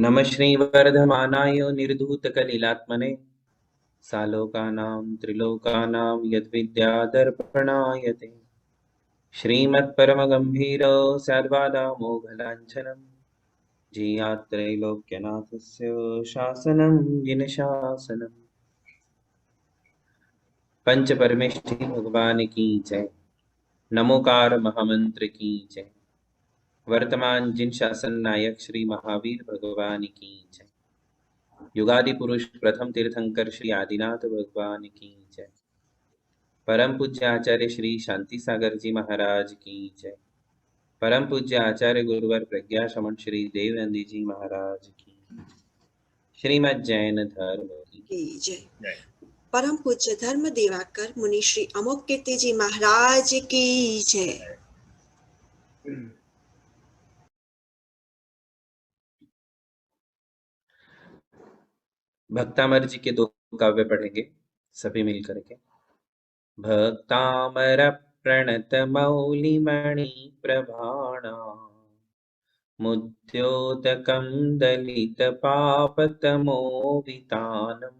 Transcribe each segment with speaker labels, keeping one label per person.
Speaker 1: नमः श्रीवर्धमानाय निर्धूतकलिलात्मने सालोकानां त्रिलोकानां यद्विद्यादर्पणाय ते श्रीमत्परमगम्भीर स्याद्वादामोघलाञ्छनम् जीयात्रैलोक्यनाथस्य शासनं जिनशासनम्। पंच परमेष्ठि भगवान की जय। नमोकार महामंत्र की जय। वर्तमान जिन शासन नायक श्री महावीर भगवान की जय। युगादि पुरुष प्रथम तीर्थंकर श्री आदिनाथ भगवान की जय। परम पूज्य आचार्य श्री शांति सागर जी महाराज की जय। परम पूज्य आचार्य गुरुवर प्रज्ञा श्रमण श्री देवनंदी जी महाराज की जय। श्रीमद् जैन धर्म
Speaker 2: की जय। परम पूज्य धर्म देवाकर मुनि श्री अमोघ कीर्ति जी महाराज की जय।
Speaker 1: भक्तामर जी के दो काव्य पढ़ेंगे सभी मिलकर के। भक्तामर प्रणत मौलिमणि प्रभाणा मुद्योतकं दलित पापतमोवितानम्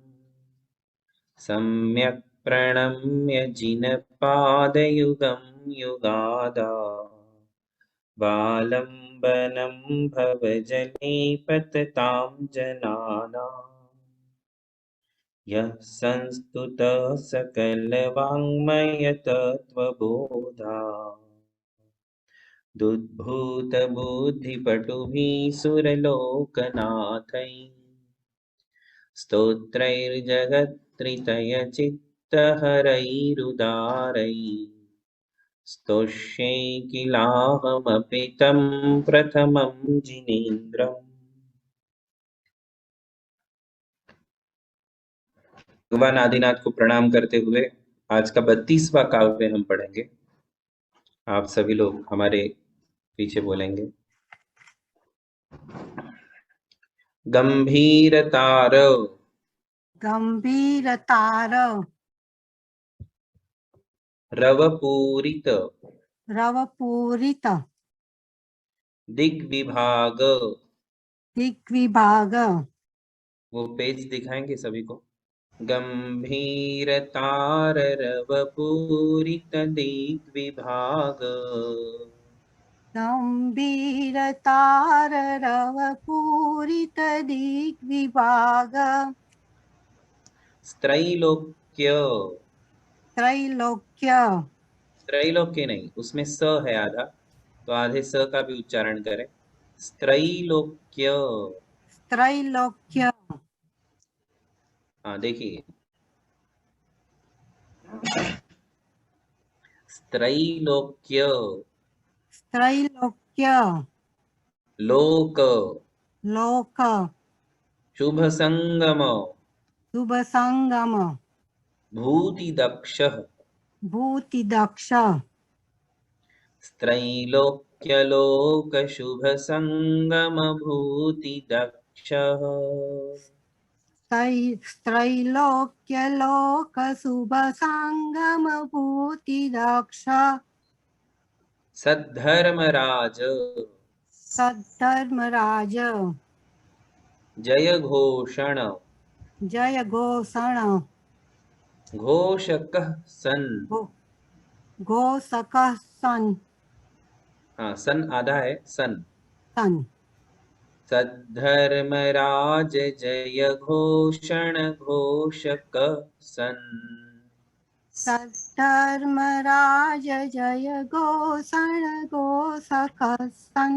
Speaker 1: सम्यक् प्रणम्य जिनपादयुगं युगादा वालम्बनं भवजले पततां जनानाम् यः संस्तुतः सकलवाङ्मयतत्त्वबोधा दुद्भूतबुद्धिपटुभिः सुरलोकनाथैः स्तोत्रैर्जगत्त्रितयचित्तहरैरुदारैः स्तोष्ये किलाहमपि तं प्रथमं जिनेन्द्रम्। भगवान आदिनाथ को प्रणाम करते हुए आज का 32वां काव्य हम पढ़ेंगे। आप सभी लोग हमारे पीछे बोलेंगे। गंभीरतार
Speaker 3: गंभीरतार
Speaker 1: रवपूरित
Speaker 3: रवपूरित
Speaker 1: दिग्विभाग।
Speaker 3: दिग्विभाग
Speaker 1: वो पेज दिखाएंगे सभी को। गंभीरतार रवपूरित दिग्विभाग
Speaker 3: गंभीरतार रवपूरित दिग्विभाग
Speaker 1: स्त्रैलोक्य।
Speaker 3: त्रैलोक्य
Speaker 1: त्रैलोक्य नहीं, उसमें स है आधा, तो आधे स का भी उच्चारण करें। स्त्रैलोक्य।
Speaker 3: त्रैलोक्य
Speaker 1: हाँ देखिए, स्त्रैलोक्य
Speaker 3: त्रैलोक्य
Speaker 1: लोक
Speaker 3: लोक
Speaker 1: शुभ संगम
Speaker 3: शुभ संगम
Speaker 1: भूति दक्ष
Speaker 3: भूति दक्ष
Speaker 1: स्त्रैलोक्य लोक शुभ संगम भूति दक्ष
Speaker 3: त्रैलोक्य लोक शुभ संगम भूति दक्ष
Speaker 1: सद्धर्मराज
Speaker 3: सद्धर्मराज
Speaker 1: जय घोषण
Speaker 3: जय घोषण
Speaker 1: घोषक सन।
Speaker 3: घोषक सन
Speaker 1: हाँ, सन आधा है, सन।
Speaker 3: सन
Speaker 1: सद्धर्मराज जय घोषण घोषक सन।
Speaker 3: सद्धर्मराज जय घोषण घोषक सन।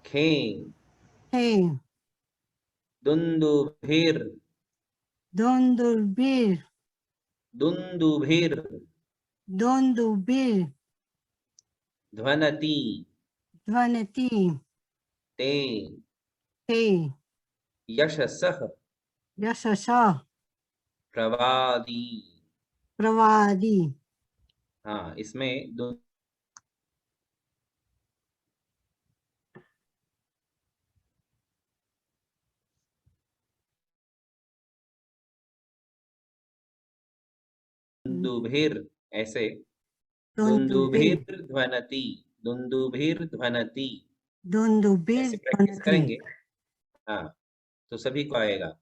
Speaker 1: खे
Speaker 3: हे
Speaker 1: दुंदुभिर
Speaker 3: दुंदुभिर
Speaker 1: दुंदुभिर
Speaker 3: दुंदुभिर
Speaker 1: ध्वनति
Speaker 3: ध्वनति
Speaker 1: ते
Speaker 3: ते
Speaker 1: यशसः
Speaker 3: यशसः
Speaker 1: प्रवादी।
Speaker 3: प्रवादी।
Speaker 1: हाँ, इसमें दुंदुभिर ऐसे दुंदुभिर ध्वनति दुंदुभिर ध्वनति
Speaker 3: दुंदुभिर
Speaker 1: ऐसे प्रैक्टिस
Speaker 3: ध्वनति।
Speaker 1: करेंगे। हाँ, तो सभी को आएगा।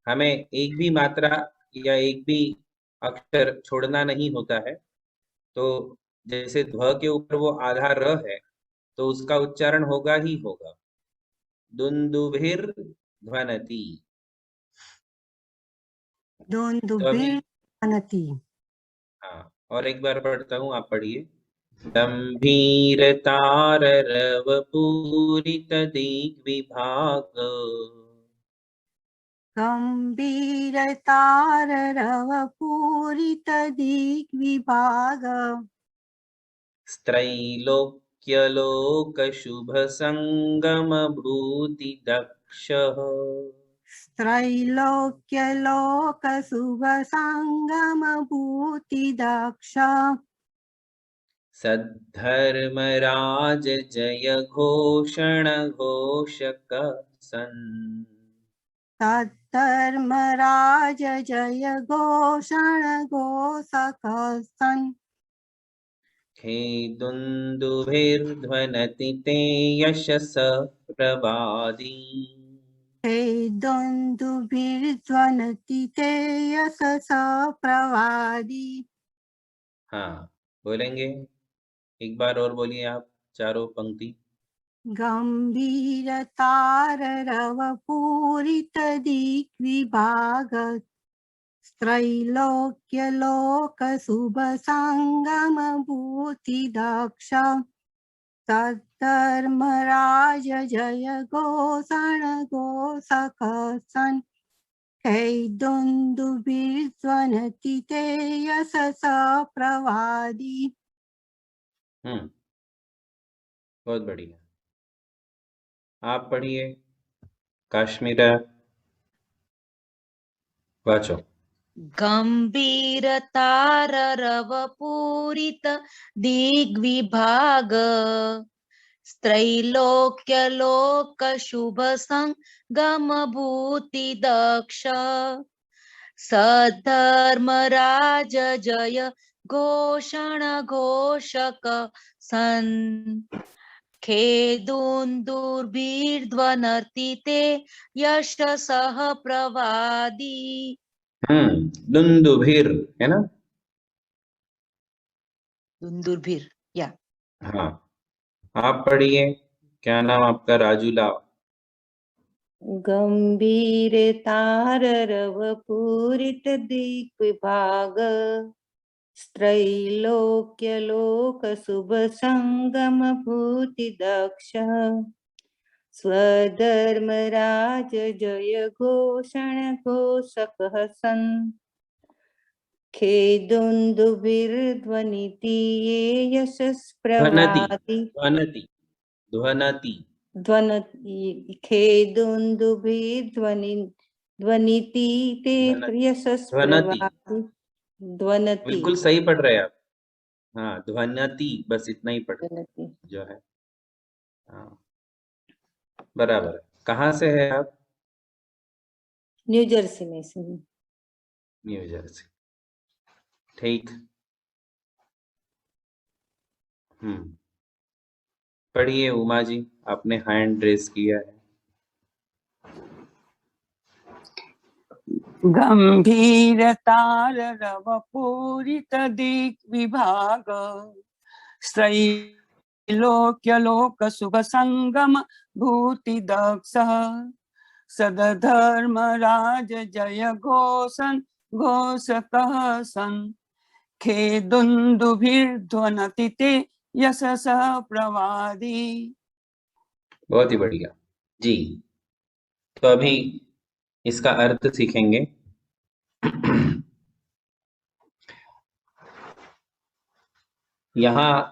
Speaker 1: हमें एक भी मात्रा या एक भी अक्षर छोड़ना नहीं होता है। तो जैसे ध्व के ऊपर वो आधा र है, तो उसका उच्चारण होगा ही होगा, दुंदुभिर ध्वनति। तो अभी
Speaker 3: दुंदुभिर ध्वनति।
Speaker 1: हाँ, और एक बार पढ़ता हूँ, आप पढ़िए। गम्भीरताररवपूरितदिग्विभाग
Speaker 3: गम्भीरताररवपूरितदिग्विभाग
Speaker 1: स्त्रैलोक्यलोकशुभसङ्गमभूतिदक्षः
Speaker 3: त्रैलोक्यलोकसुभसङ्गमभूतिदक्ष
Speaker 1: सद्धर्मराज जय घोषण घोषक सन्
Speaker 3: तद्धर्मराज जय घोषण घोषक सन्
Speaker 1: खेदुन्दुभिर्ध्वनति ते यशसः प्रवादी।
Speaker 3: हे दुन्दुभिर्ध्वनति ते यशसः प्रवादी।
Speaker 1: हाँ, बोलेंगे एक बार और, बोलिए आप चारों पंक्ति।
Speaker 3: गम्भीरताररवपूरितदिग्विभाग त्रैलोक्यलोकशुभसङ्गमभूतिदक्ष तद्धर्मराज जय घोषण घोषक सन् कैदुन्दुभिर्ध्वनति ते यशसः प्रवादी।
Speaker 1: बहुत बढ़िया। आप पढ़िए, काश्मीरा वाचो।
Speaker 4: गम्भीरताररवपूरित दिग्विभाग त्रैलोक्यलोकशुभसङ्गमभूतिदक्ष सद्धर्मराज जय घोषण घोषक सन् खेदुन्दुभिर्ध्वनति ते यशसः प्रवादी।
Speaker 1: दुंदुभिर है ना?
Speaker 4: दुंदुभिर, या
Speaker 1: हाँ, आप पढ़िए। क्या नाम आपका? राजूला।
Speaker 5: गम्भीरताररवपूरितदिग्विभाग स्त्रैलोक्यलोकशुभसङ्गमभूतिदक्ष स्वधर्मराज जय घोषण घोषकः सन् खेदुन्दुभिर्ध्वनिति ये यशस्प्रवादी।
Speaker 1: ध्वनति ध्वनति
Speaker 5: ध्वनति खेदुन्दुभिर्ध्वनिति ते
Speaker 1: ध्वनति
Speaker 5: यशस्प्रवादी। ध्वनति
Speaker 1: बिल्कुल सही पढ़ रहे हैं आप। हाँ, ध्वनति, बस इतना ही पढ़
Speaker 5: ध्वनति।
Speaker 1: जो है। हाँ, बराबर है। कहाँ से है आप?
Speaker 5: न्यू जर्सी में से।
Speaker 1: न्यू जर्सी, ठीक। पढ़िए उमा जी, आपने हैंड रेस किया है।
Speaker 6: गम्भीरताररवपूरितदिग्विभाग स्त्रैलोक्यलोकशुभसङ्गमभूतिदक्षः सद्धर्मराज जय घोषण घोषकः सन् खेदुन्दुभिर्ध्वनति ते यशसः प्रवादी।
Speaker 1: बहुत ही बढ़िया जी। तो अभी इसका अर्थ सीखेंगे। यहाँ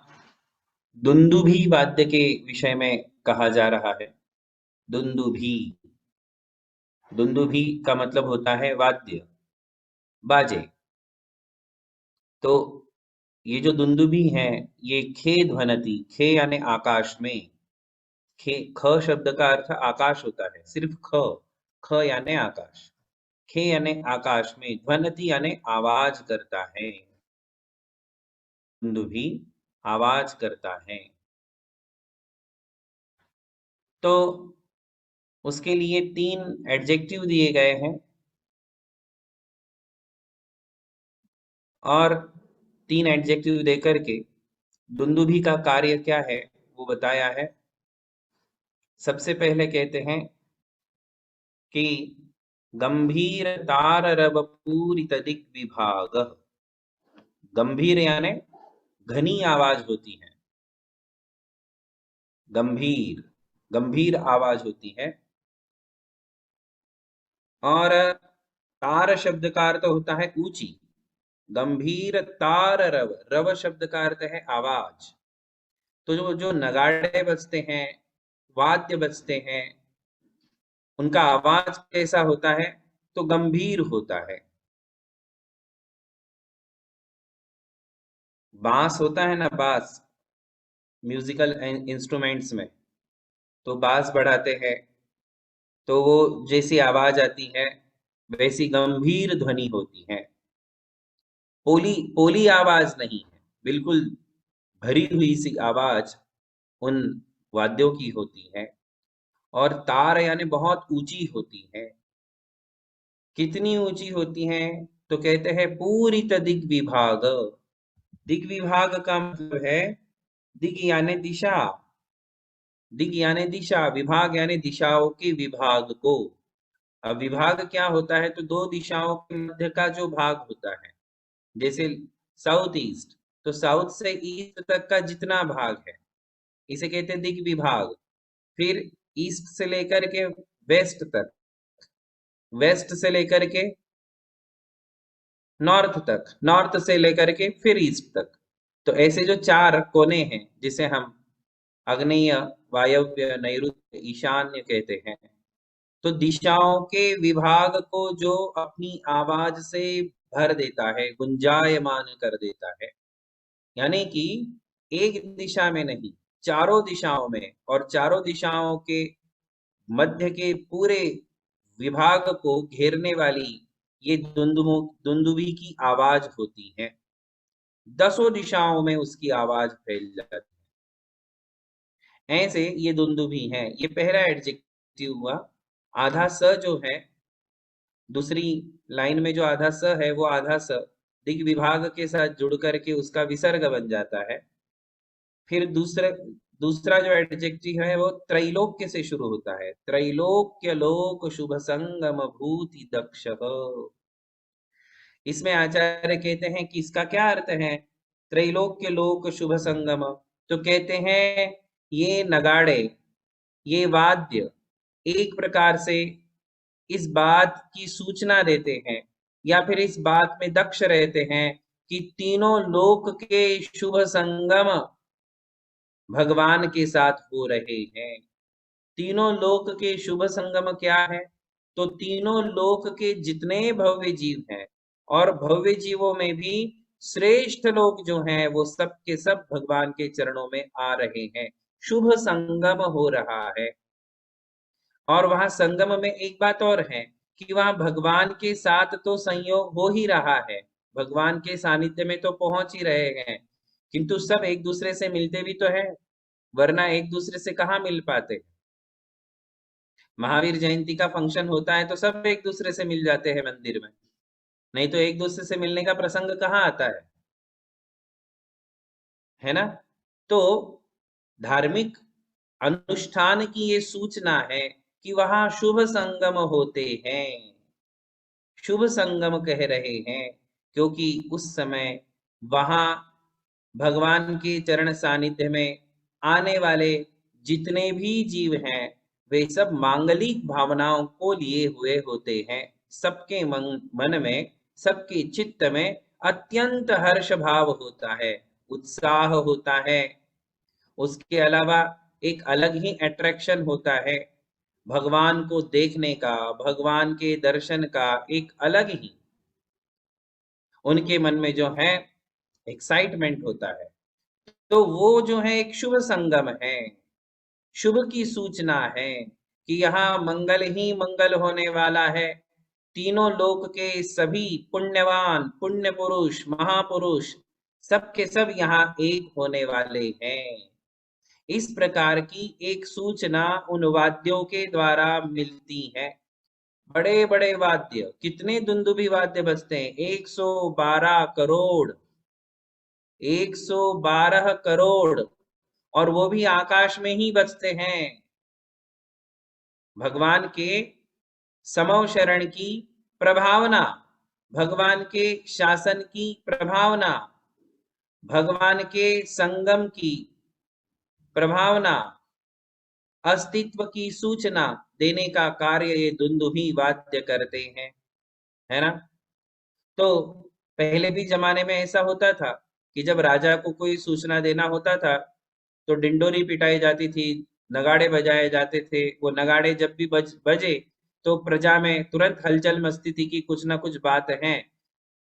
Speaker 1: दुंदुभी वाद्य के विषय में कहा जा रहा है। दुंदुभी, दुंदुभी का मतलब होता है वाद्य, बाजे। तो ये जो दुंदुभी है, ये खे ध्वनति, खे यानी आकाश में। खे, ख शब्द का अर्थ आकाश होता है, सिर्फ ख, ख यानी आकाश। खे यानी आकाश में, ध्वनति यानी आवाज करता है। दुंदुभी आवाज करता है। तो उसके लिए 3 एडजेक्टिव दिए गए हैं और 3 एडजेक्टिव देकर के दुंदुभी का कार्य क्या है वो बताया है। सबसे पहले कहते हैं कि गंभीर तार रव पूरित दिक विभाग। गंभीर यानी घनी आवाज होती है, गंभीर गंभीर आवाज होती है। और तार शब्द का अर्थ होता है ऊंची। गंभीर तार रव, रव शब्द का अर्थ है आवाज। तो जो जो नगाड़े बजते हैं, वाद्य बजते हैं, उनका आवाज कैसा होता है? तो गंभीर होता है। बांस होता है ना, बांस म्यूजिकल इंस्ट्रूमेंट्स में, तो बांस बढ़ाते हैं तो वो जैसी आवाज आती है वैसी गंभीर ध्वनि होती है। पोली पोली आवाज नहीं है, बिल्कुल भरी हुई सी आवाज उन वाद्यों की होती है। और तार यानी बहुत ऊंची होती है। कितनी ऊंची होती है? तो कहते हैं पूरित दिग विभाग। दिग विभाग का मतलब है दिग यानी दिशा, दिग यानी दिशा, विभाग यानी दिशाओं के विभाग को। अब विभाग क्या होता है? तो 2 दिशाओं के मध्य का जो भाग होता है, जैसे साउथ ईस्ट, तो साउथ से ईस्ट तक का जितना भाग है इसे कहते हैं दिग विभाग। फिर ईस्ट से लेकर के वेस्ट तक, वेस्ट से लेकर के नॉर्थ तक, नॉर्थ से लेकर के फिर ईस्ट तक। तो ऐसे जो 4 कोने हैं जिसे हम आग्नेय, वायव्य, नैऋत्य, ईशान्य कहते हैं, तो दिशाओं के विभाग को जो अपनी आवाज से भर देता है, गुंजायमान कर देता है, यानी कि एक दिशा में नहीं, चारों दिशाओं में, और चारों दिशाओं के मध्य के पूरे विभाग को घेरने वाली ये दुंदुभी की आवाज होती है। 10 दिशाओं में उसकी आवाज फैल जाती है। ऐसे ये दुंदुभी है। ये पहला एडजेक्टिव हुआ। आधा स जो है, दूसरी लाइन में जो आधा स है वो आधा स दिग विभाग के साथ जुड़ करके उसका विसर्ग बन जाता है। फिर दूसरा जो एडजेक्टिव है वो त्रैलोक्य से शुरू होता है। त्रैलोक्य लोक शुभ संगम भूति दक्ष। इसमें आचार्य कहते हैं कि इसका क्या अर्थ है? त्रैलोक्य लोक शुभ संगम, तो कहते हैं ये नगाड़े, ये वाद्य एक प्रकार से इस बात की सूचना देते हैं या फिर इस बात में दक्ष रहते हैं कि तीनों लोक के शुभ संगम भगवान के साथ हो रहे हैं। तीनों लोक के शुभ संगम क्या है? तो तीनों लोक के जितने भव्य जीव हैं, और भव्य जीवों में भी श्रेष्ठ लोग जो हैं वो सब के सब भगवान के चरणों में आ रहे हैं। शुभ संगम हो रहा है। और वहां संगम में एक बात और है कि वहां भगवान के साथ तो संयोग हो ही रहा है, भगवान के सानिध्य में तो पहुंच ही रहे हैं, किंतु सब एक दूसरे से मिलते भी तो है, वरना एक दूसरे से कहाँ मिल पाते। महावीर जयंती का फंक्शन होता है तो सब एक दूसरे से मिल जाते हैं मंदिर में, नहीं तो एक दूसरे से मिलने का प्रसंग कहाँ आता है ना। तो धार्मिक अनुष्ठान की ये सूचना है कि वहां शुभ संगम होते हैं। शुभ संगम कह रहे हैं क्योंकि उस समय वहां भगवान के चरण सानिध्य में आने वाले जितने भी जीव हैं वे सब मांगलिक भावनाओं को लिए हुए होते हैं। सबके मन में, सबके चित्त में अत्यंत हर्ष भाव होता है, उत्साह होता है। उसके अलावा एक अलग ही अट्रैक्शन होता है भगवान को देखने का, भगवान के दर्शन का एक अलग ही उनके मन में जो है एक्साइटमेंट होता है। तो वो जो है एक शुभ संगम है, शुभ की सूचना है कि यहाँ मंगल ही मंगल होने वाला है। तीनों लोक के सभी पुण्यवान, पुण्य पुरुष, महापुरुष सब के सब यहाँ एक होने वाले हैं। इस प्रकार की एक सूचना उन वाद्यों के द्वारा मिलती है। बड़े बड़े वाद्य, कितने दुंदुभी वाद्य बजते हैं? 112 करोड़, 112 करोड़, और वो भी आकाश में ही बजते हैं। भगवान के समव शरण की प्रभावना, भगवान के शासन की प्रभावना, भगवान के संगम की प्रभावना, अस्तित्व की सूचना देने का कार्य ये दुंदुभी वाद्य करते हैं, है ना। तो पहले भी जमाने में ऐसा होता था कि जब राजा को कोई सूचना देना होता था तो डिंडोरी पिटाई जाती थी, नगाड़े बजाए जाते थे। वो नगाड़े जब भी बजे तो प्रजा में तुरंत हलचल मचती थी कि कुछ ना कुछ बात है,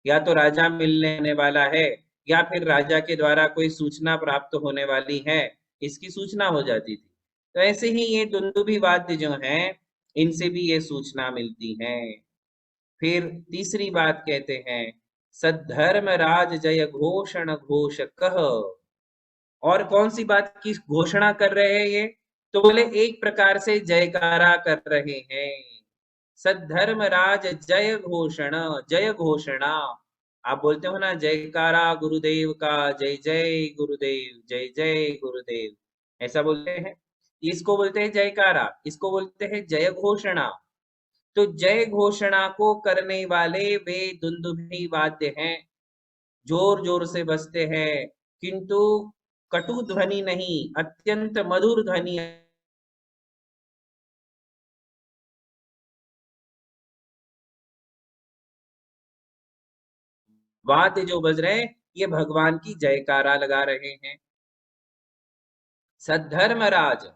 Speaker 1: या तो राजा मिलने आने वाला है या फिर राजा के द्वारा कोई सूचना प्राप्त होने वाली है, इसकी सूचना हो जाती थी। तो ऐसे ही ये दुंदुभी वाद्य जो हैं, इनसे भी ये सूचना मिलती है। फिर तीसरी बात कहते हैं, सद्धर्म राज जय घोषण घोष कह। और कौन सी बात की घोषणा कर रहे हैं ये? तो बोले एक प्रकार से जयकारा कर रहे हैं। सद्धर्म राज जय घोषण, जय घोषणा। आप बोलते हो ना जयकारा गुरुदेव का, जय जय गुरुदेव, जय जय गुरुदेव, ऐसा बोलते हैं। इसको बोलते हैं जयकारा, इसको बोलते हैं जय घोषणा। तो जय घोषणा को करने वाले वे दुंदुभी वाद्य हैं, जोर जोर से बजते हैं, किंतु कटु ध्वनि नहीं, अत्यंत मधुर ध्वनि। वाद्य जो बज रहे हैं ये भगवान की जयकारा लगा रहे हैं। सद्धर्म राज,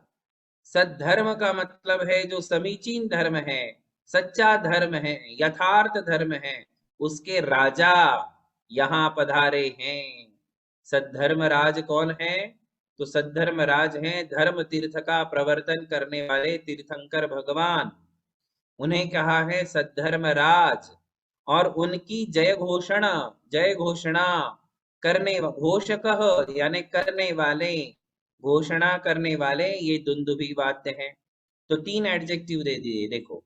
Speaker 1: सद्धर्म का मतलब है जो समीचीन धर्म है, सच्चा धर्म है, यथार्थ धर्म है, उसके राजा यहाँ पधारे हैं। सद्धर्म राज कौन है? तो सद्धर्म राज हैं धर्म तीर्थ का प्रवर्तन करने वाले तीर्थंकर भगवान, उन्हें कहा है सद्धर्म राज। और उनकी जय घोषणा, जय घोषणा करने, घोषकः यानी करने वाले, घोषणा करने वाले ये दुंदुभी वाद्य हैं। तो 3 एडजेक्टिव दे दिए। देखो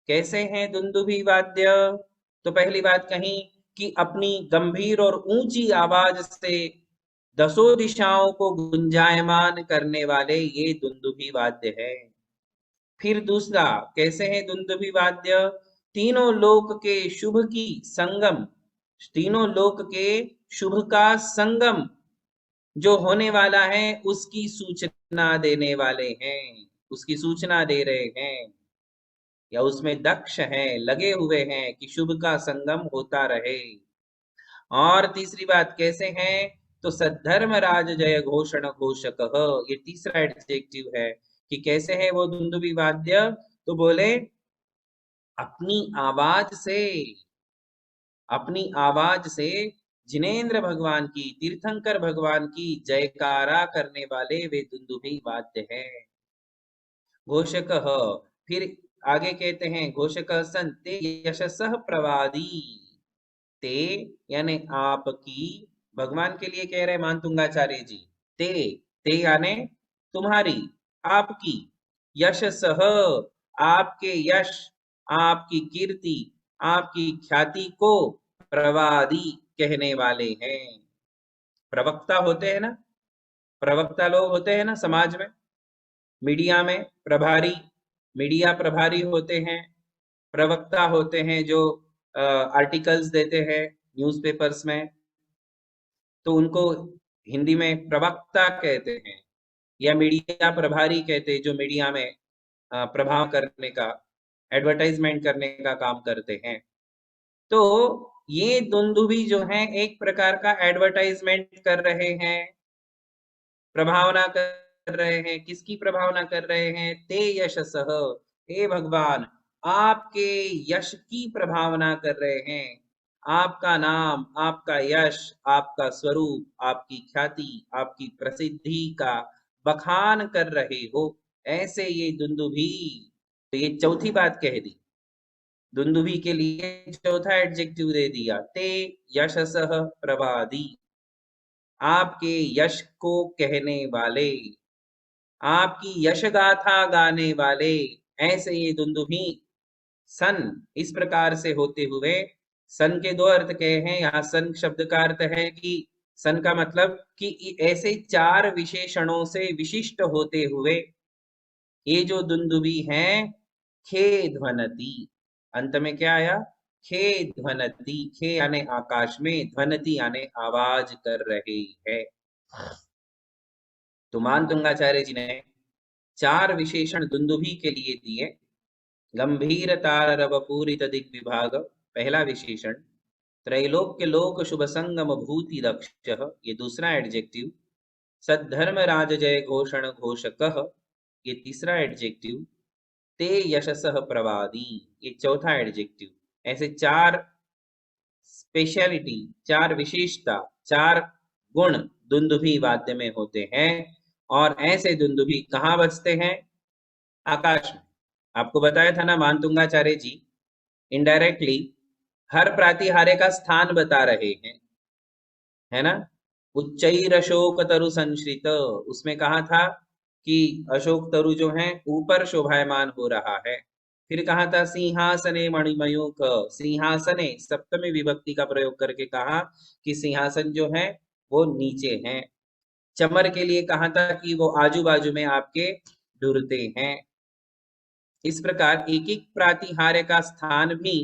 Speaker 1: कैसे हैं दुंदुभी वाद्य। तो पहली बात कही कि अपनी गंभीर और ऊंची आवाज से दसों दिशाओं को गुंजायमान करने वाले ये दुंदुभी वाद्य है। फिर दूसरा कैसे हैं दुंदुभी वाद्य? तीनों लोक के शुभ की संगम, तीनों लोक के शुभ का संगम जो होने वाला है उसकी सूचना देने वाले हैं, उसकी सूचना दे रहे हैं, या उसमें दक्ष हैं, लगे हुए हैं कि शुभ का संगम होता रहे। और तीसरी बात कैसे हैं? तो सद्धर्म राज जय घोषण घोषक, ये तीसरा एडजेक्टिव है कि कैसे है वो दुंदुभी वाद्य। तो बोले अपनी आवाज से, अपनी आवाज से जिनेन्द्र भगवान की, तीर्थंकर भगवान की जयकारा करने वाले वे दुंदुभी वाद्य हैं। घोषक, फिर आगे कहते हैं घोषक सन ते यशसः प्रवादी। ते यानी आपकी, भगवान के लिए कह रहे मानतुंगाचार्य जी, ते यानी तुम्हारी, आपकी, यशसः आपके यश, आपकी कीर्ति, आपकी ख्याति को प्रवादी कहने वाले हैं। प्रवक्ता होते हैं ना, प्रवक्ता लोग होते हैं ना समाज में, मीडिया में प्रभारी, मीडिया प्रभारी होते हैं, प्रवक्ता होते हैं जो आर्टिकल्स देते हैं न्यूज़पेपर्स में, तो उनको हिंदी में प्रवक्ता कहते हैं, या मीडिया प्रभारी कहते हैं जो मीडिया में प्रभाव करने का, एडवर्टाइजमेंट करने का काम करते हैं। तो ये दुंदुभी जो हैं एक प्रकार का एडवर्टाइजमेंट कर रहे हैं, प्रभावना कर रहे हैं। किसकी प्रभावना कर रहे हैं? ते यशसः, हे भगवान आपके यश की प्रभावना कर रहे हैं। आपका नाम, आपका यश, आपका स्वरूप, आपकी ख्याति, आपकी प्रसिद्धि का बखान कर रहे हो, ऐसे ये दुंदुभी। तो ये चौथी बात कह दी, दुंदुभी के लिए चौथा एडजेक्टिव दे दिया, ते यशसः प्रवादी, आपके यश को कहने वाले, आपकी यश गाथा गाने वाले, ऐसे ये दुंदुभी सन, इस प्रकार से होते हुए। सन के दो अर्थ कहे हैं यहाँ। सन शब्द का अर्थ है कि सन का मतलब कि ऐसे चार विशेषणों से विशिष्ट होते हुए ये जो दुंदुभी हैं, खे ध्वनति, अंत में क्या आया, खे ध्वनति, खे यानी आकाश में, ध्वनति यानी आवाज कर रहे हैं। तो मानतुंगाचार्य जी ने चार विशेषण दुंदुभी के लिए दिए। गंभीर ताररव पूरित दिग्विभाग पहला विशेषण, त्रैलोक्य लोक शुभ संगम भूति दक्ष, ये दूसरा एडजेक्टिव, सद्धर्म राज जय घोषण घोषकः, ये तीसरा एडजेक्टिव, ते यशसः प्रवादी, ये चौथा एडजेक्टिव। ऐसे चार स्पेशलिटी, चार विशेषता, चार गुण दुंदुभी वाद्य में होते हैं। और ऐसे दुंदुभी कहाँ बजते हैं, आकाश में। आपको बताया था ना मानतुंगाचार्य जी इनडायरेक्टली हर प्रातिहार्य का स्थान बता रहे हैं, है ना। उच्चैर अशोक तरु संश्रित, उसमें कहा था कि अशोक तरु जो है ऊपर शोभायमान हो रहा है। फिर कहा था सिंहासने मणिमयूख, सिंहासने सप्तमी विभक्ति का प्रयोग करके कहा कि सिंहासन जो है वो नीचे है। चमर के लिए कहा था कि वो आजू बाजू में आपके ढुरते हैं। इस प्रकार एक एक प्रातिहार्य का स्थान भी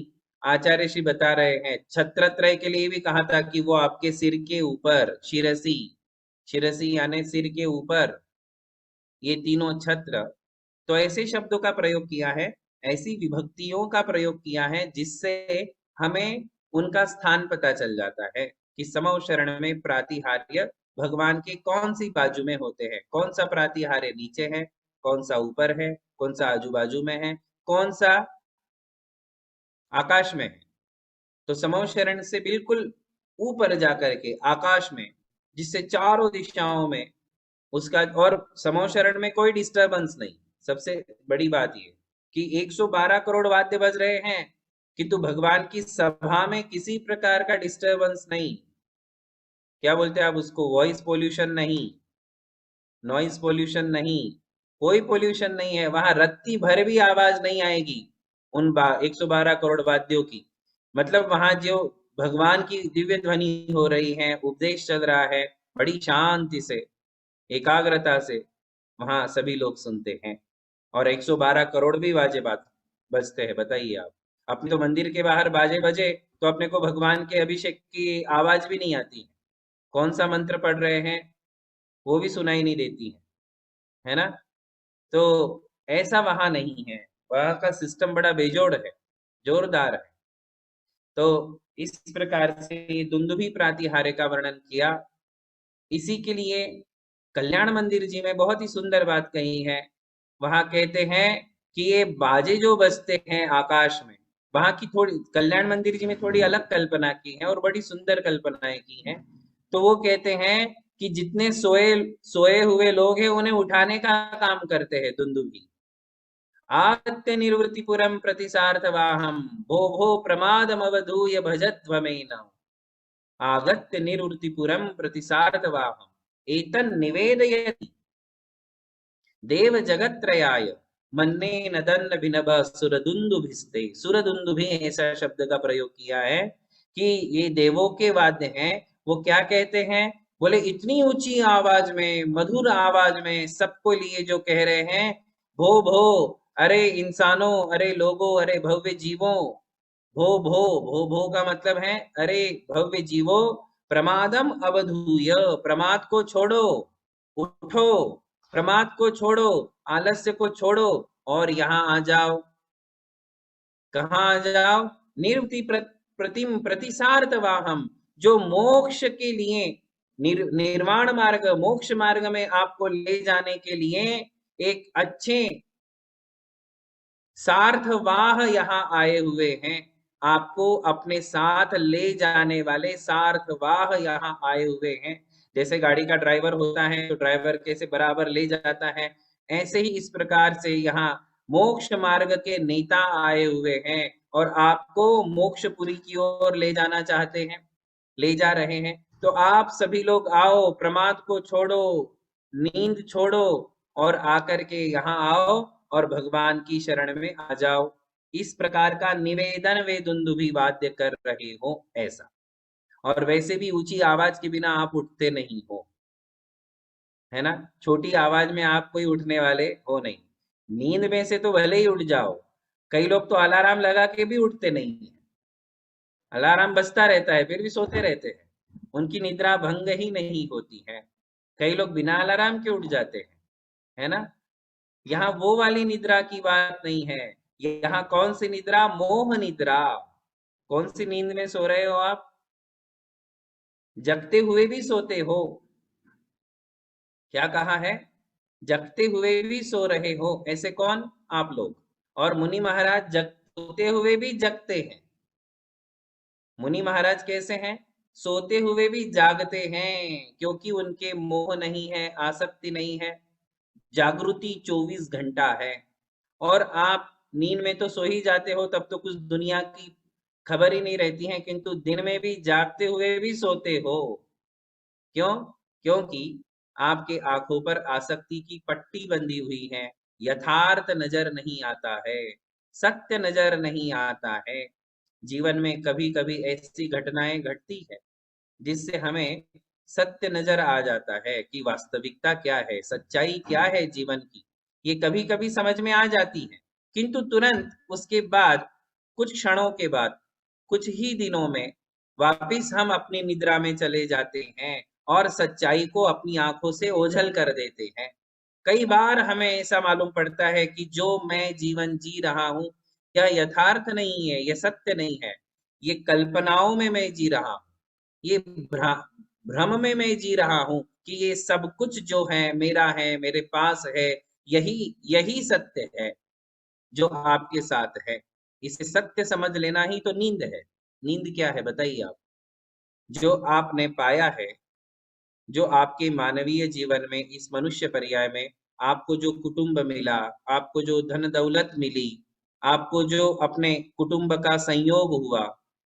Speaker 1: आचार्य श्री बता रहे हैं। छत्रत्रय के लिए भी कहा था कि वो आपके सिर के ऊपर, शिरसी, शिरसी यानी सिर के ऊपर, ये तीनों छत्र। तो ऐसे शब्दों का प्रयोग किया है, ऐसी विभक्तियों का प्रयोग किया है जिससे हमें उनका स्थान पता चल जाता है कि समव शरण में प्रातिहार्य भगवान के कौन सी बाजू में होते हैं, कौन सा प्रातिहार्य नीचे है, कौन सा ऊपर है, कौन सा आजू बाजू में है, कौन सा आकाश में है। तो समव शरण से बिल्कुल ऊपर जाकर के आकाश में, जिससे चारों दिशाओं में उसका, और समव शरण में कोई डिस्टरबेंस नहीं। सबसे बड़ी बात ये कि 112 करोड़ वाद्य बज रहे हैं किंतु भगवान की सभा में किसी प्रकार का डिस्टरबेंस नहीं। क्या बोलते हैं आप उसको, वॉइस पोल्यूशन नहीं, नॉइज पोल्यूशन नहीं, कोई पोल्यूशन नहीं है वहां। रत्ती भर भी आवाज नहीं आएगी उन 112 करोड़ वाद्यों की। मतलब वहां जो भगवान की दिव्य ध्वनि हो रही है, उपदेश चल रहा है, बड़ी शांति से, एकाग्रता से वहां सभी लोग सुनते हैं। और 112 करोड़ भी बाजे बात बजते हैं। बताइए आप, अपने तो मंदिर के बाहर बाजे बजे तो अपने को भगवान के अभिषेक की आवाज भी नहीं आती है, कौन सा मंत्र पढ़ रहे हैं वो भी सुनाई नहीं देती है ना। तो ऐसा वहां नहीं है, वहां का सिस्टम बड़ा बेजोड़ है, जोरदार है। तो इस प्रकार से दुंदुभी प्रातिहार्य का वर्णन किया। इसी के लिए कल्याण मंदिर जी में बहुत ही सुंदर बात कही है। वहां कहते हैं कि ये बाजे जो बजते हैं आकाश में, वहां की थोड़ी, कल्याण मंदिर जी में थोड़ी अलग कल्पना की है और बड़ी सुंदर कल्पनाएं की हैं। तो वो कहते हैं कि जितने सोए हुए लोग हैं उन्हें उठाने का काम करते हैं दुंदुभी। आगत्य निर्वृतिपुरम प्रतिसार्थवाहम, भो भो प्रमादमवधूय भजध्वमेन, आगत्य निर्वृतिपुरम प्रतिसार्थवाहम, एतन् निवेदयति देव जगत्त्रयाय मन्ने नदन भिनभ सुरदुंदुभिस्ते। सुरदुंदुभि ऐसा शब्द का प्रयोग किया है कि ये देवों के वाद्य हैं। वो क्या कहते हैं, बोले इतनी ऊंची आवाज में, मधुर आवाज में सबको लिए जो कह रहे हैं, भो भो, अरे इंसानों, अरे लोगों, अरे भव्य जीवों, भो भो, भो भो का मतलब है अरे भव्य जीवो, प्रमादम अवधूय, प्रमाद को छोड़ो, उठो, प्रमाद को छोड़ो, आलस्य को छोड़ो और यहाँ आ जाओ। कहाँ आ जाओ, निर्वृति प्रतिम प्रतिसार्थवाहम, जो मोक्ष के लिए, निर्वाण मार्ग, मोक्ष मार्ग में आपको ले जाने के लिए एक अच्छे सार्थवाह यहाँ आए हुए हैं। आपको अपने साथ ले जाने वाले सार्थवाह यहाँ आए हुए हैं। जैसे गाड़ी का ड्राइवर होता है तो ड्राइवर कैसे बराबर ले जाता है, ऐसे ही इस प्रकार से यहाँ मोक्ष मार्ग के नेता आए हुए हैं और आपको मोक्षपुरी की ओर ले जाना चाहते हैं, ले जा रहे हैं। तो आप सभी लोग आओ, प्रमाद को छोड़ो, नींद छोड़ो और आकर के यहाँ आओ और भगवान की शरण में आ जाओ, इस प्रकार का निवेदन वे दुंदुभी वाद्य कर रहे हो ऐसा। और वैसे भी ऊंची आवाज के बिना आप उठते नहीं हो, है ना, छोटी आवाज में आप कोई उठने वाले हो नहीं। नींद में से तो भले ही उठ जाओ, कई लोग तो अलार्म लगा के भी उठते नहीं है, अलार्म बजता रहता है फिर भी सोते रहते हैं, उनकी निद्रा भंग ही नहीं होती है। कई लोग बिना अलार्म के उठ जाते हैं, है ना। यहाँ वो वाली निद्रा की बात नहीं है, यहाँ कौन सी निद्रा? मोह निद्रा। कौन सी नींद में सो रहे हो आप? जगते हुए भी सोते हो। क्या कहा है? जगते हुए भी सो रहे हो। ऐसे कौन? आप लोग। और मुनि महाराज सोते हुए भी जगते हैं। मुनि महाराज कैसे हैं? सोते हुए भी जागते हैं, क्योंकि उनके मोह नहीं है, आसक्ति नहीं है, जागृति 24 घंटा है। और आप नींद में तो सो ही जाते हो, तब तो कुछ दुनिया की खबर ही नहीं रहती है, किंतु दिन में भी जागते हुए भी सोते हो। क्यों? क्योंकि आपके आंखों पर आसक्ति की पट्टी बंधी हुई है, यथार्थ नजर नहीं आता है, सत्य नजर नहीं आता है। जीवन में कभी कभी ऐसी घटनाएं घटती है जिससे हमें सत्य नजर आ जाता है कि वास्तविकता क्या है, सच्चाई क्या है जीवन की, ये कभी कभी समझ में आ जाती है। किंतु तुरंत उसके बाद, कुछ क्षणों के बाद, कुछ ही दिनों में वापिस हम अपनी निद्रा में चले जाते हैं और सच्चाई को अपनी आंखों से ओझल कर देते हैं। कई बार हमें ऐसा मालूम पड़ता है कि जो मैं जीवन जी रहा हूं यह यथार्थ नहीं है, यह सत्य नहीं है, ये कल्पनाओं में मैं जी रहा हूं, ये भ्रम में मैं जी रहा हूं कि ये सब कुछ जो है मेरा है, मेरे पास है, यही यही सत्य है जो आपके साथ है। इसे सत्य समझ लेना ही तो नींद है। नींद क्या है बताइए आप? जो आपने पाया है, जो आपके मानवीय जीवन में, इस मनुष्य पर्याय में आपको जो कुटुंब मिला, आपको जो धन दौलत मिली, आपको जो अपने कुटुंब का संयोग हुआ,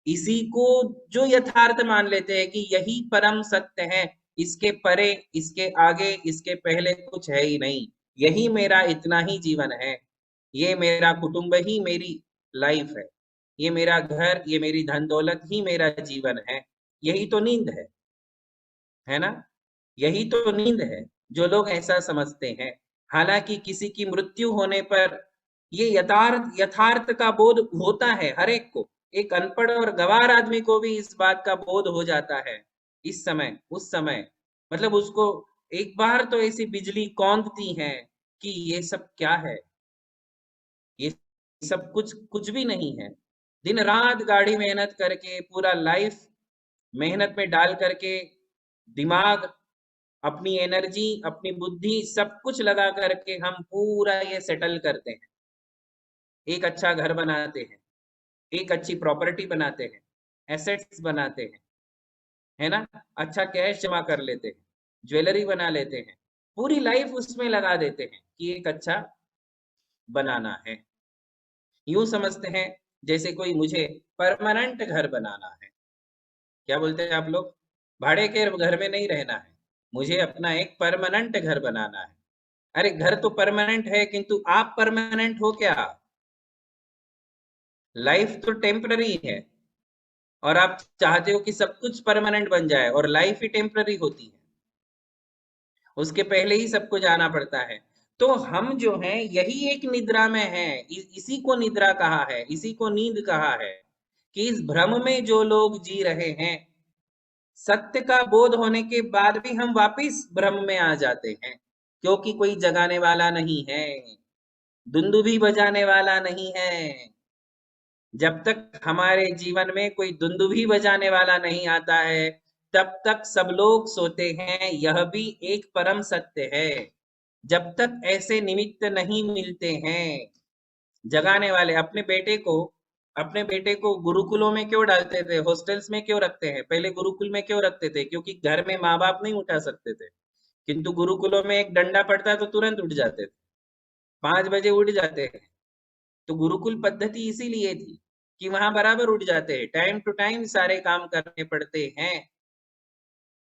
Speaker 1: इसी को जो यथार्थ मान लेते हैं कि यही परम सत्य है, इसके परे, इसके आगे, इसके पहले कुछ है ही नहीं, यही मेरा इतना ही जीवन है, ये मेरा कुटुंब ही मेरी लाइफ है, ये मेरा घर, ये मेरी धन दौलत ही मेरा जीवन है। यही तो नींद है ना। यही तो नींद है जो लोग ऐसा समझते हैं। हालांकि किसी की मृत्यु होने पर ये यथार्थ का बोध होता है हर एक को, एक अनपढ़ और गंवार आदमी को भी इस बात का बोध हो जाता है इस समय, उस समय, मतलब उसको एक बार तो ऐसी बिजली कौंधती है कि ये सब क्या है, ये सब कुछ भी नहीं है। दिन रात गाड़ी मेहनत करके, पूरा लाइफ मेहनत में डाल करके, दिमाग, अपनी एनर्जी, अपनी बुद्धि, सब कुछ लगा करके हम पूरा ये सेटल करते हैं, एक अच्छा घर बनाते हैं, एक अच्छी प्रॉपर्टी बनाते हैं, एसेट्स बनाते हैं, है ना, अच्छा कैश जमा कर लेते हैं, ज्वेलरी बना लेते हैं, पूरी लाइफ उसमें लगा देते हैं कि एक अच्छा बनाना है। यूं समझते हैं जैसे कोई मुझे परमानेंट घर बनाना है। क्या बोलते हैं आप लोग? भाड़े के घर में नहीं रहना है, मुझे अपना एक परमानेंट घर बनाना है। अरे घर तो परमानेंट है, किंतु आप परमानेंट हो क्या? लाइफ तो टेम्पररी है और आप चाहते हो कि सब कुछ परमानेंट बन जाए, और लाइफ ही टेम्पररी होती है, उसके पहले ही सबको जाना पड़ता है। तो हम जो हैं यही एक निद्रा में हैं, इसी को निद्रा कहा है, इसी को नींद कहा है, कि इस भ्रम में जो लोग जी रहे हैं, सत्य का बोध होने के बाद भी हम वापिस भ्रम में आ जाते हैं, क्योंकि कोई जगाने वाला नहीं है, दुंदुभी बजाने वाला नहीं है। जब तक हमारे जीवन में कोई दुंदुभी बजाने वाला नहीं आता है, तब तक सब लोग सोते हैं, यह भी एक परम सत्य है। जब तक ऐसे निमित्त नहीं मिलते हैं जगाने वाले, अपने बेटे को गुरुकुलों में क्यों डालते थे, हॉस्टल्स में क्यों रखते हैं? पहले गुरुकुल में क्यों रखते थे? क्योंकि घर में माँ बाप नहीं उठा सकते थे, किंतु गुरुकुलों में एक डंडा पड़ता तो तुरंत उठ जाते थे, 5 बजे उठ जाते हैं। तो गुरुकुल पद्धति इसीलिए थी कि वहां बराबर उठ जाते हैं, टाइम टू टाइम सारे काम करने पड़ते हैं।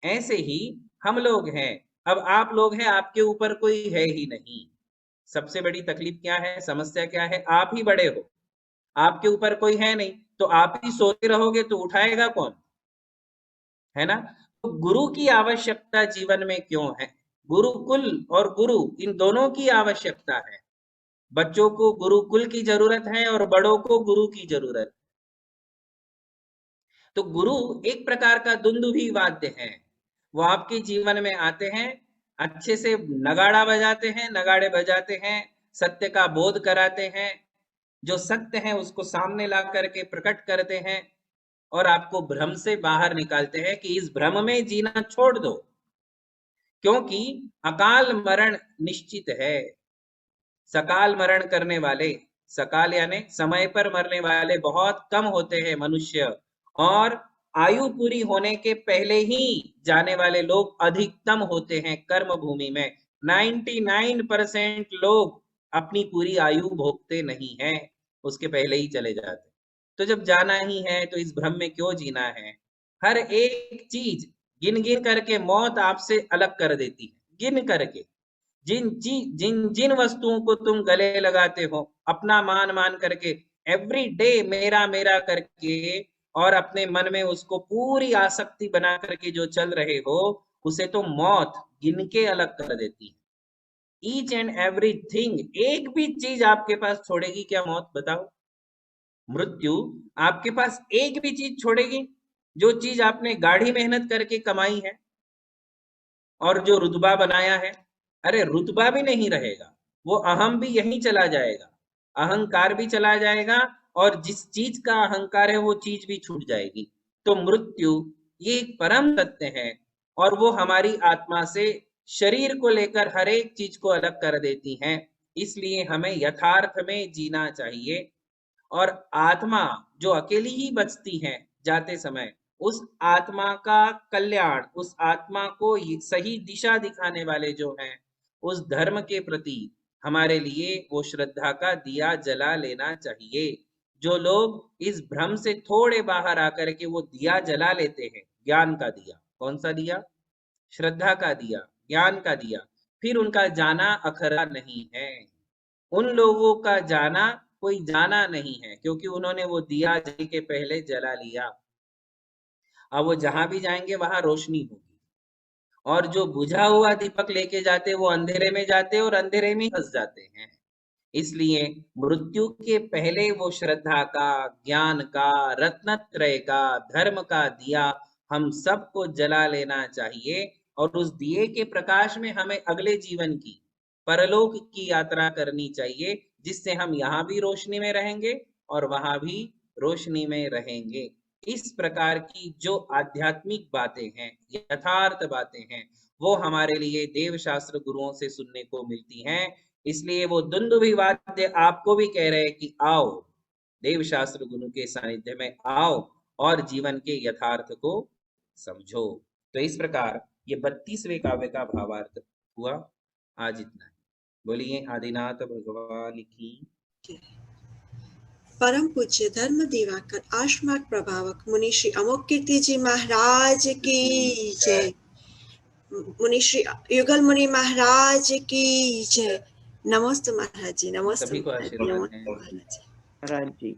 Speaker 1: ऐसे ही हम लोग हैं, अब आप लोग हैं, आपके ऊपर कोई है ही नहीं। सबसे बड़ी तकलीफ क्या है, समस्या क्या है, आप ही बड़े हो, आपके ऊपर कोई है नहीं, तो आप ही सोते रहोगे तो उठाएगा कौन, है ना। तो गुरु की आवश्यकता जीवन में क्यों है, गुरुकुल और गुरु इन दोनों की आवश्यकता है। बच्चों को गुरुकुल की जरूरत है और बड़ों को गुरु की जरूरत। तो गुरु एक प्रकार का दुंदुभी वाद्य है, वो आपके जीवन में आते हैं, अच्छे से नगाड़ा बजाते हैं, नगाड़े बजाते हैं, सत्य का बोध कराते हैं, जो सत्य है उसको सामने ला करके प्रकट करते हैं और आपको भ्रम से बाहर निकालते हैं कि इस भ्रम में जीना छोड़ दो, क्योंकि अकाल मरण निश्चित है। सकाल मरण करने वाले, सकाल यानी समय पर मरने वाले बहुत कम होते हैं मनुष्य, और आयु पूरी होने के पहले ही जाने वाले लोग अधिकतम होते हैं कर्म भूमि में। 99% लोग अपनी पूरी आयु भोगते नहीं है, उसके पहले ही चले जाते। तो जब जाना ही है तो इस भ्रम में क्यों जीना है। हर एक चीज गिन गिन करके मौत आपसे अलग कर देती है, गिन करके। जिन जिन जिन वस्तुओं को तुम गले लगाते हो अपना मान मान करके, एवरी डे मेरा मेरा करके, और अपने मन में उसको पूरी आसक्ति बना करके जो चल रहे हो, उसे तो मौत गिन के अलग कर देती है। ईच एंड एवरीथिंग, एक भी चीज आपके पास छोड़ेगी क्या मौत, बताओ। मृत्यु आपके पास एक भी चीज छोड़ेगी, जो चीज आपने गाढ़ी मेहनत करके कमाई है और जो रुतबा बनाया है। अरे रुतबा भी नहीं रहेगा, वो अहम भी यहीं चला जाएगा, अहंकार भी चला जाएगा, और जिस चीज का अहंकार है वो चीज भी छूट जाएगी। तो मृत्यु ये एक परम सत्य है, और वो हमारी आत्मा से शरीर को लेकर हर एक चीज को अलग कर देती है। इसलिए हमें यथार्थ में जीना चाहिए, और आत्मा जो अकेली ही बचती है जाते समय, उस आत्मा का कल्याण, उस आत्मा को सही दिशा दिखाने वाले जो हैं, उस धर्म के प्रति हमारे लिए वो श्रद्धा का दिया जला लेना चाहिए। जो लोग इस भ्रम से थोड़े बाहर आकर के वो दिया जला लेते हैं, ज्ञान का दिया, कौन सा दिया, श्रद्धा का दिया, ज्ञान का दिया, फिर उनका जाना अखरा नहीं है। उन लोगों का जाना कोई जाना नहीं है, क्योंकि उन्होंने वो दिया जल के पहले जला लिया। अब वो जहां भी जाएंगे वहां रोशनी होगी, और जो बुझा हुआ दीपक लेके जाते वो अंधेरे में जाते और अंधेरे में फंस जाते हैं। इसलिए मृत्यु के पहले वो श्रद्धा का, ज्ञान का, रत्नत्रय का, धर्म का दिया हम सबको जला लेना चाहिए, और उस दिए के प्रकाश में हमें अगले जीवन की, परलोक की यात्रा करनी चाहिए, जिससे हम यहाँ भी रोशनी में रहेंगे और वहां भी रोशनी में रहेंगे। इस प्रकार की जो आध्यात्मिक बातें हैं, यथार्थ बातें हैं, वो हमारे लिए देव शास्त्र गुरुओं से सुनने को मिलती हैं। इसलिए वो दुंदुभी वाद्य आपको भी कह रहे हैं कि आओ देव शास्त्र गुरु के सानिध्य में आओ और जीवन के यथार्थ को समझो। तो इस प्रकार ये 32वें काव्य का भावार्थ हुआ। आज इतना ही। बोलिए आदिनाथ भगवान की।
Speaker 2: परम पूज्य धर्म दिवाकर आश्रमार्ग प्रभावक मुनि श्री अमोघ कीर्ति जी महाराज की जय। मुनि श्री युगल मुनि महाराज की जय। नमस्ते महाराज जी, नमस्ते
Speaker 1: सभी को
Speaker 2: महाराज जी,
Speaker 1: आशीर्वाद
Speaker 2: नमस्ते
Speaker 1: है।
Speaker 2: महाराज जी।
Speaker 6: महाराज जी।